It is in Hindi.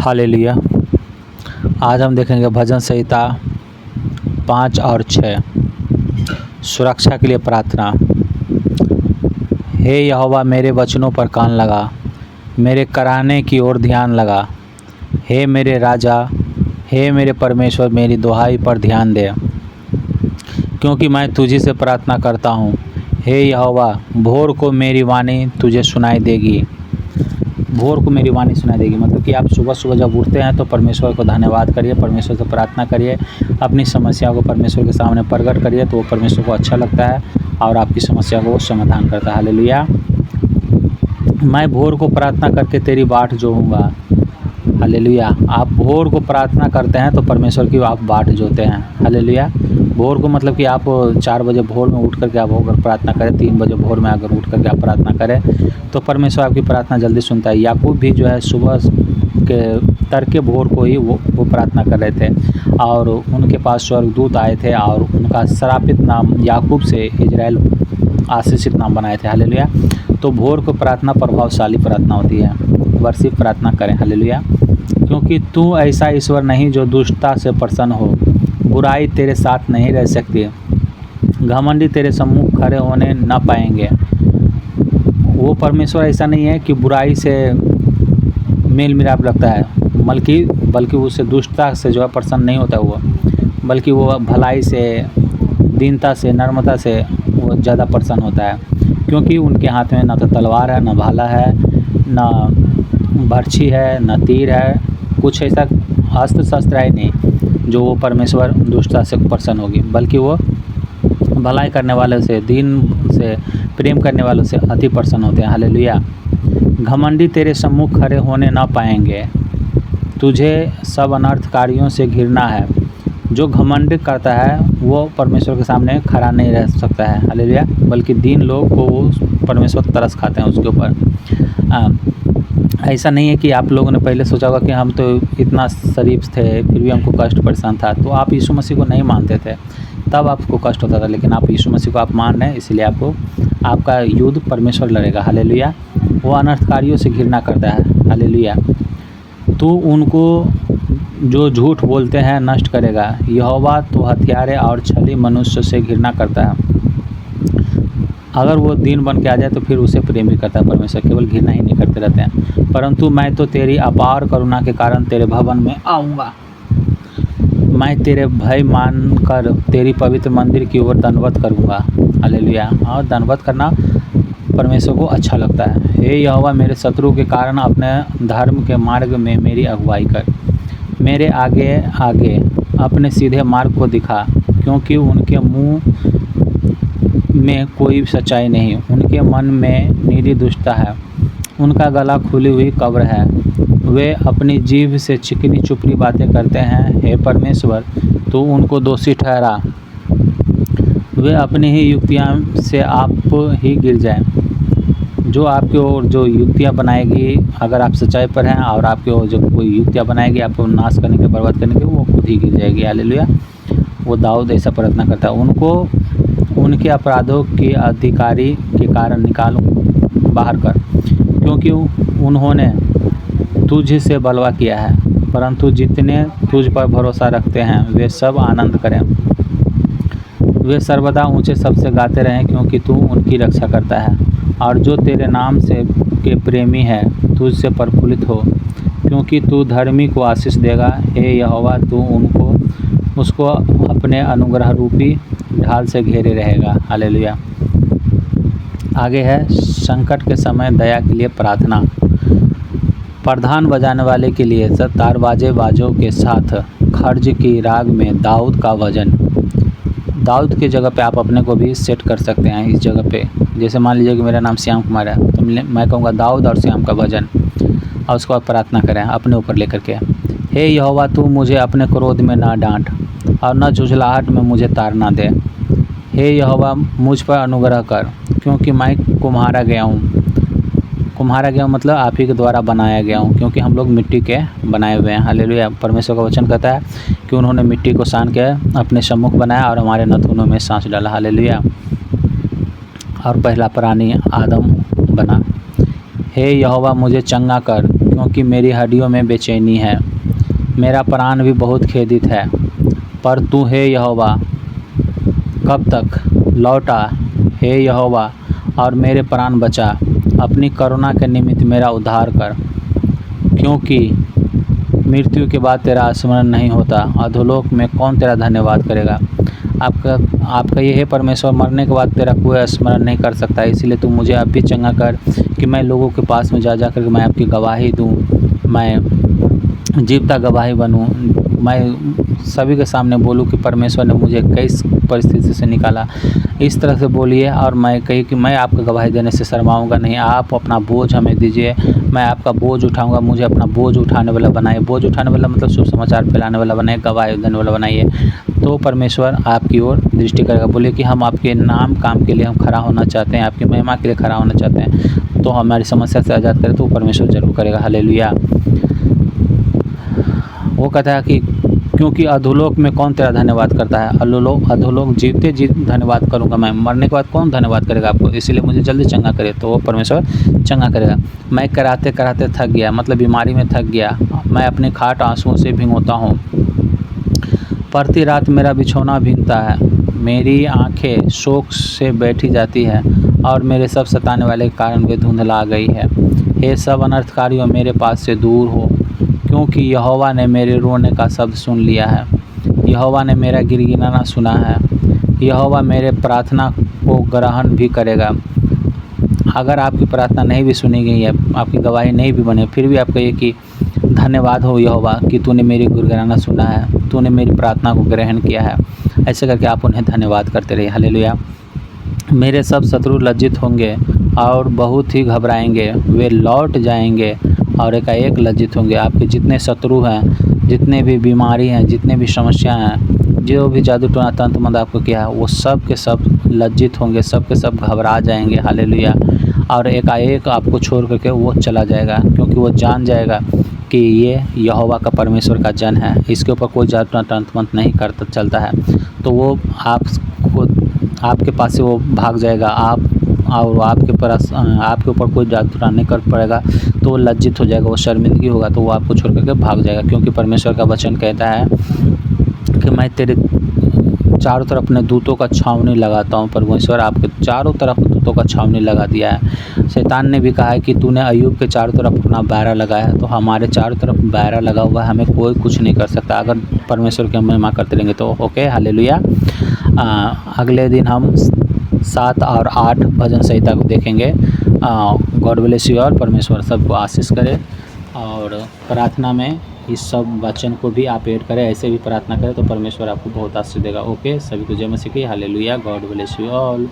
हालेलुया। आज हम देखेंगे भजन संहिता 5 और 6। सुरक्षा के लिए प्रार्थना। हे यहोवा, मेरे वचनों पर कान लगा, मेरे कराहने की ओर ध्यान लगा। हे मेरे राजा, हे मेरे परमेश्वर, मेरी दुहाई पर ध्यान दे, क्योंकि मैं तुझी से प्रार्थना करता हूँ। हे यहोवा, भोर को मेरी वाणी तुझे सुनाई देगी। भोर को मेरी वाणी सुनाई देगी मतलब कि आप सुबह सुबह जब उठते हैं तो परमेश्वर को धन्यवाद करिए, परमेश्वर से प्रार्थना करिए, अपनी समस्या को परमेश्वर के सामने प्रकट करिए, तो वो परमेश्वर को अच्छा लगता है और आपकी समस्या को वो समाधान करता है। हालेलुया। मैं भोर को प्रार्थना करके तेरी बाट जोहूँगा। हालेलुया। आप भोर को प्रार्थना करते हैं तो परमेश्वर की आप बाट जोते हैं। हालेलुया। भोर को मतलब कि आप 4 बजे भोर में उठ करके आप अगर प्रार्थना करें, 3 बजे भोर में अगर उठ करके आप प्रार्थना करें तो परमेश्वर आपकी प्रार्थना जल्दी सुनता है। याकूब भी जो है सुबह के तड़के भोर को ही वो प्रार्थना कर रहे थे और उनके पास स्वर्गदूत आए थे और उनका श्रापित नाम याकूब से इजराइल आशीषित नाम बनाए थे। हालेलुया। तो भोर को प्रार्थना प्रभावशाली प्रार्थना होती है। वर्षिप प्रार्थना करें। हालेलुया। क्योंकि तू ऐसा ईश्वर नहीं जो दुष्टता से प्रसन्न हो, बुराई तेरे साथ नहीं रह सकती, घमंडी तेरे सम्मुख खड़े होने न पाएंगे। वो परमेश्वर ऐसा नहीं है कि बुराई से मेल मिलाप रखता है, बल्कि उससे दुष्टता से जो है प्रसन्न नहीं होता वो, बल्कि वो भलाई से, दीनता से, नम्रता से वो ज़्यादा प्रसन्न होता है। क्योंकि उनके हाथ में ना तो तलवार है, ना भाला है, ना बर्छी है, ना तीर है, कुछ ऐसा अस्त्र शस्त्र है नहीं जो वो परमेश्वर दुष्टता से प्रसन्न होगी, बल्कि वो भलाई करने वाले से, दीन से, प्रेम करने वालों से अति प्रसन्न होते हैं। हालेलुया। घमंडी तेरे सम्मुख खड़े होने ना पाएंगे। तुझे सब अनर्थकारियों से घिरना है। जो घमंड करता है वो परमेश्वर के सामने खड़ा नहीं रह सकता है। हालेलुया। बल्कि दीन लोग को वो परमेश्वर तरस खाते हैं उसके ऊपर। ऐसा नहीं है कि आप लोगों ने पहले सोचा होगा कि हम तो इतना शरीफ थे फिर भी हमको कष्ट परेशान था, तो आप यीशु मसीह को नहीं मानते थे, तब आपको कष्ट होता था। लेकिन आप यीशु मसीह को आप मान रहे हैं, इसलिए आपका युद्ध परमेश्वर लड़ेगा। हालेलुया। वो अनर्थकारियों से घृणा करता है। हालेलुया। तो उनको जो झूठ बोलते हैं नष्ट करेगा। यहोवा तो हत्यारे और छली मनुष्य से घृणा करता है। अगर वो दीन बन के आ जाए तो फिर उसे प्रेम भी करता है परमेश्वर, केवल घृणा ही नहीं करते रहते हैं। परंतु मैं तो तेरी अपार करुणा के कारण तेरे भवन में आऊँगा। मैं तेरे भय मानकर तेरी पवित्र मंदिर की ओर दंडवत करूँगा। हालेलुया। और दंडवत करना परमेश्वर को अच्छा लगता है। हे यहोवा, मेरे शत्रु के कारण अपने धर्म के मार्ग में मेरी अगुवाई कर। मेरे आगे आगे अपने सीधे मार्ग को दिखा, क्योंकि उनके मुँह में कोई सच्चाई नहीं, उनके मन में निरी दुष्टता है, उनका गला खुली हुई कब्र है। वे अपनी जीभ से चिकनी चुपड़ी बातें करते हैं। हे परमेश्वर, तू उनको दोषी ठहरा। वे अपनी ही युक्तियाँ से आप ही गिर जाएं। जो आपकी ओर जो युक्तियाँ बनाएगी, अगर आप सच्चाई पर हैं और आपकी ओर जो कोई युक्तियाँ बनाएगी आपको नाश करने के, बर्बाद करने के, वो खुद ही गिर जाएगी। हालेलुया। वो दाऊद ऐसा प्रार्थना करता है। उनको उनके अपराधों के अधिकारी के कारण निकाल बाहर कर, क्योंकि उन्होंने तुझ से बलवा किया है। परंतु जितने तुझ पर भरोसा रखते हैं वे सब आनंद करें। वे सर्वदा ऊंचे सबसे गाते रहें, क्योंकि तू उनकी रक्षा करता है। और जो तेरे नाम से के प्रेमी है तुझ से प्रफुल्लित हो, क्योंकि तू धर्मी को आशीष देगा। हे यहोवा, तू उसको अपने अनुग्रह रूपी ढाल से घेरे रहेगा। हालेलुया। आगे है संकट के समय दया के लिए प्रार्थना। प्रधान बजाने वाले के लिए तार बाजों के साथ खर्ज की राग में दाऊद का भजन। दाऊद की जगह पे आप अपने को भी सेट कर सकते हैं इस जगह पे। जैसे मान लीजिए कि मेरा नाम श्याम कुमार है, तो मैं कहूँगा दाऊद और श्याम का भजन, और उसको आप प्रार्थना करें अपने ऊपर लेकर के। हे यहोवा, तू मुझे अपने क्रोध में ना डांट और न झुझलाहट में मुझे ताड़ना दे। हे यहोवा, मुझ पर अनुग्रह कर, क्योंकि मैं कुम्हारा गया हूँ। कुम्हारा गया मतलब आप ही के द्वारा बनाया गया हूँ, क्योंकि हम लोग मिट्टी के बनाए हुए हैं। हालेलुया। परमेश्वर का वचन कहता है कि उन्होंने मिट्टी को सान के अपने सम्मुख बनाया और हमारे नथुनों में सांस डाला। हालेलुया। और पहला प्राणी आदम बना। हे यहोवा मुझे चंगा कर, क्योंकि मेरी हड्डियों में बेचैनी है, मेरा प्राण भी बहुत खेदित है। पर तू हे यहोवा कब तक? लौट आ हे यहोवा और मेरे प्राण बचा, अपनी करुणा के निमित्त मेरा उद्धार कर। क्योंकि मृत्यु के बाद तेरा स्मरण नहीं होता, अधोलोक में कौन तेरा धन्यवाद करेगा। आपका ये है परमेश्वर, मरने के बाद तेरा कोई स्मरण नहीं कर सकता। इसीलिए तू मुझे अब भी चंगा कर कि मैं लोगों के पास में जा कर मैं आपकी गवाही दूँ, मैं जीवता गवाही बनूँ, मैं सभी के सामने बोलूँ कि परमेश्वर ने मुझे किस परिस्थिति से निकाला। इस तरह से बोलिए और मैं कही कि मैं आपका गवाही देने से शर्माऊँगा नहीं। आप अपना बोझ हमें दीजिए, मैं आपका बोझ उठाऊँगा, मुझे अपना बोझ उठाने वाला बनाइए। बोझ उठाने वाला मतलब सुसमाचार फैलाने वाला बनाइए, गवाही देने वाला बनाइए। तो परमेश्वर आपकी ओर दृष्टि करेगा। बोले कि हम आपके नाम काम के लिए हम खड़ा होना चाहते हैं, आपकी महिमा के लिए खड़ा होना चाहते हैं, तो हमारी समस्या से आज़ाद करें, तो परमेश्वर ज़रूर करेगा। हालेलुया। वो कहता है कि क्योंकि अधोलोक में कौन तेरा धन्यवाद करता है। अधोलोक जीते जी धन्यवाद करूँगा मैं, मरने के बाद कौन धन्यवाद करेगा आपको। इसलिए मुझे जल्दी चंगा करे, तो वो परमेश्वर चंगा करेगा। मैं कराते कराते थक गया, मतलब बीमारी में थक गया, मैं अपनी खाट आंसुओं से भिगोता हूँ। प्रति रात मेरा बिछौना भीगता है, मेरी आंखें शोक से बैठी जाती है और मेरे सब सताने वाले के कारण वे धुंधला गई है। हे सब अनर्थकारियों, मेरे पास से दूर हो, क्योंकि यहोवा ने मेरे रोने का शब्द सुन लिया है। यहोवा ने मेरा गिड़गिड़ाना सुना है। यहोवा मेरे प्रार्थना को ग्रहण भी करेगा। अगर आपकी प्रार्थना नहीं भी सुनी गई है, आपकी गवाही नहीं भी बने, फिर भी आप कहिए कि धन्यवाद हो यहोवा कि तूने मेरी गिड़गिड़ाना सुना है, तूने मेरी प्रार्थना को ग्रहण किया है। ऐसे करके आप उन्हें धन्यवाद करते रहिए। हालेलुया। मेरे सब शत्रु लज्जित होंगे और बहुत ही घबराएंगे, वे लौट जाएंगे और एकाएक लज्जित होंगे। आपके जितने शत्रु हैं, जितने भी बीमारी हैं, जितने भी समस्या हैं, जो भी जादू टोना तंत्र मंत्र आपको किया है, वो सब के सब लज्जित होंगे, सब के सब घबरा जाएंगे। हालेलुया। और एकाएक आपको छोड़ करके वो चला जाएगा, क्योंकि वो जान जाएगा कि ये यहोवा का परमेश्वर का जन है, इसके ऊपर कोई जादू टोना तंत्र मंत्र नहीं करता चलता है। तो वो आपके पास से वो भाग जाएगा, और आपके ऊपर कोई जादू टोना नहीं कर पाएगा, तो वो लज्जित हो जाएगा, वो शर्मिंदगी होगा, तो वो आपको छोड़ करके भाग जाएगा। क्योंकि परमेश्वर का वचन कहता है कि मैं तेरे चारों तरफ अपने दूतों का छावनी लगाता हूँ। परमेश्वर आपके चारों तरफ दूतों का छावनी लगा दिया है। शैतान ने भी कहा है कि तूने अय्यूब के चारों तरफ अपना दायरा लगाया है, तो हमारे चारों तरफ दायरा लगा हुआ है, हमें कोई कुछ नहीं कर सकता अगर परमेश्वर की महिमा करते रहेंगे तो। Okay, hallelujah. अगले दिन हम 7 और 8 भजन संहिता को देखेंगे। God bless you all. परमेश्वर सबको आशीष करे, और प्रार्थना में इस सब वचन को भी आप ऐड करें, ऐसे भी प्रार्थना करें तो परमेश्वर आपको बहुत आशीष देगा। ओके, सभी को जय मसीह की। Hallelujah. God bless you all.